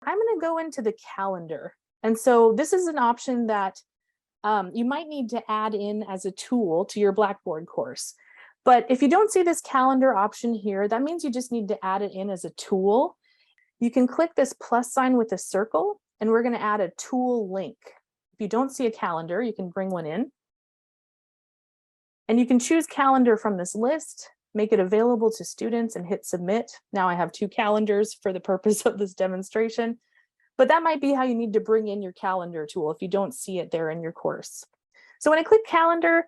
I'm going to go into the calendar. And so this is an option that you might need to add in as a tool to your Blackboard course. But if you don't see this calendar option here, that means you just need to add it in as a tool. You can click this plus sign with a circle, and we're going to add a tool link. If you don't see a calendar, you can bring one in. And you can choose calendar from this list, make it available to students, and hit submit. Now I have 2 calendars for the purpose of this demonstration, but that might be how you need to bring in your calendar tool if you don't see it there in your course. So when I click calendar,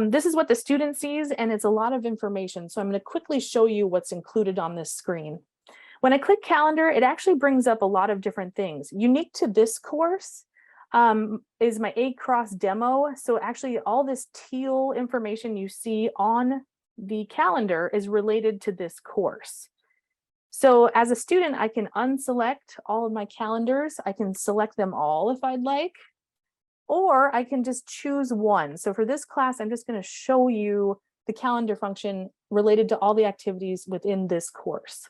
this is what the student sees, and it's a lot of information. So I'm going to quickly show you what's included on this screen. When I click calendar, it actually brings up a lot of different things. Unique to this course is my A-Cross demo. So actually all this teal information you see on the calendar is related to this course. So as a student, I can unselect all of my calendars. I can select them all if I'd like, or I can just choose one. So for this class, I'm just going to show you the calendar function related to all the activities within this course.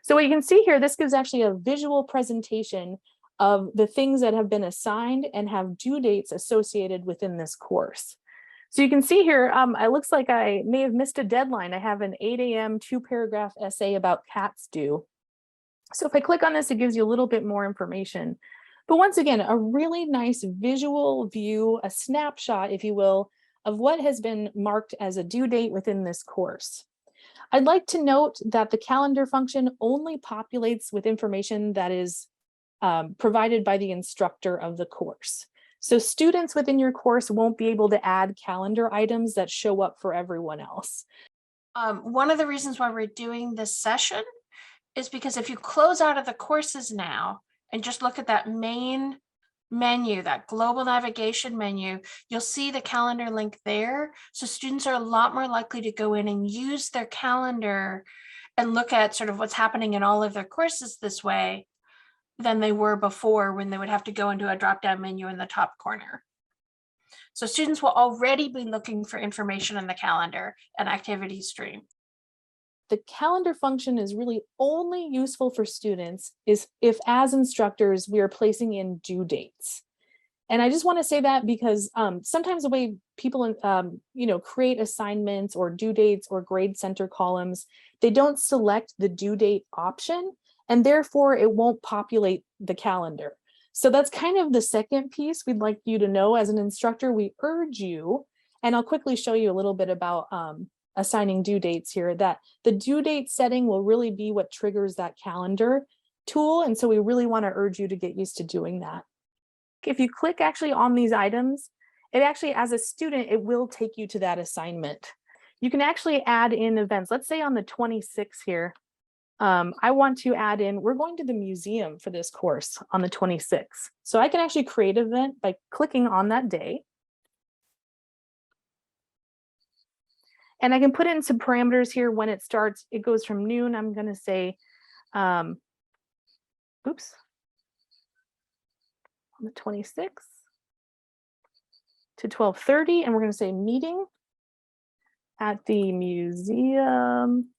So what you can see here, this gives actually a visual presentation of the things that have been assigned and have due dates associated within this course. So you can see here, it looks like I may have missed a deadline. I have an 8 a.m. 2-paragraph essay about cats due. So if I click on this, it gives you a little bit more information. But once again, a really nice visual view, a snapshot, if you will, of what has been marked as a due date within this course. I'd like to note that the calendar function only populates with information that is provided by the instructor of the course. So students within your course won't be able to add calendar items that show up for everyone else. One of the reasons why we're doing this session is because if you close out of the courses now and just look at that main menu, that global navigation menu, you'll see the calendar link there. So students are a lot more likely to go in and use their calendar and look at sort of what's happening in all of their courses this way than they were before, when they would have to go into a drop-down menu in the top corner. So students will already be looking for information in the calendar and activity stream. The calendar function is really only useful for students if as instructors, we are placing in due dates. And I just want to say that because sometimes the way people create assignments or due dates or grade center columns, they don't select the due date option, and therefore it won't populate the calendar. So that's kind of the second piece we'd like you to know. As an instructor, we urge you, and I'll quickly show you a little bit about assigning due dates here, that the due date setting will really be what triggers that calendar tool. And so we really want to urge you to get used to doing that. If you click actually on these items, it actually, as a student, it will take you to that assignment. You can actually add in events. Let's say on the 26th here, I want to add in, we're going to the museum for this course on the 26th. So I can actually create an event by clicking on that day. And I can put in some parameters here when it starts. It goes from noon. I'm going to say, on the 26th to 12:30. And we're going to say meeting at the museum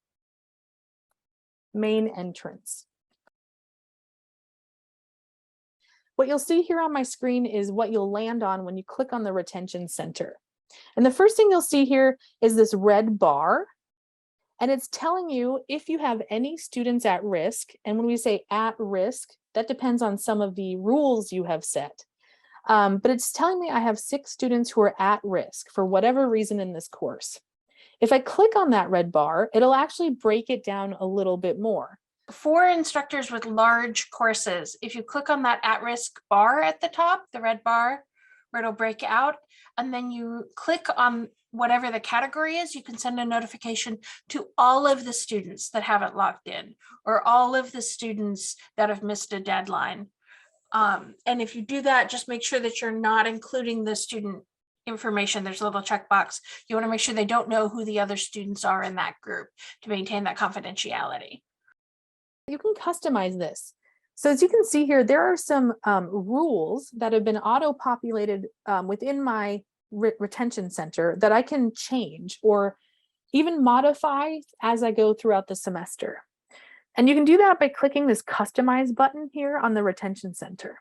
main entrance. What you'll see here on my screen is what you'll land on when you click on the retention center. And the first thing you'll see here is this red bar, and it's telling you if you have any students at risk. And when we say at risk, that depends on some of the rules you have set. But it's telling me I have 6 students who are at risk for whatever reason in this course. If I click on that red bar, it'll actually break it down a little bit more. For instructors with large courses, if you click on that at-risk bar at the top, the red bar, where it'll break out, and then you click on whatever the category is, you can send a notification to all of the students that haven't logged in, or all of the students that have missed a deadline. And if you do that, just make sure that you're not including the student information. There's a little checkbox. You want to make sure they don't know who the other students are in that group to maintain that confidentiality. You can customize this. So as you can see here, there are some rules that have been auto-populated within my retention center that I can change or even modify as I go throughout the semester. And you can do that by clicking this Customize button here on the Retention Center.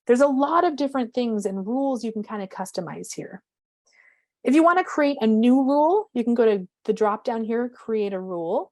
There's a lot of different things and rules you can kind of customize here. If you want to create a new rule, you can go to the drop down here, Create a Rule.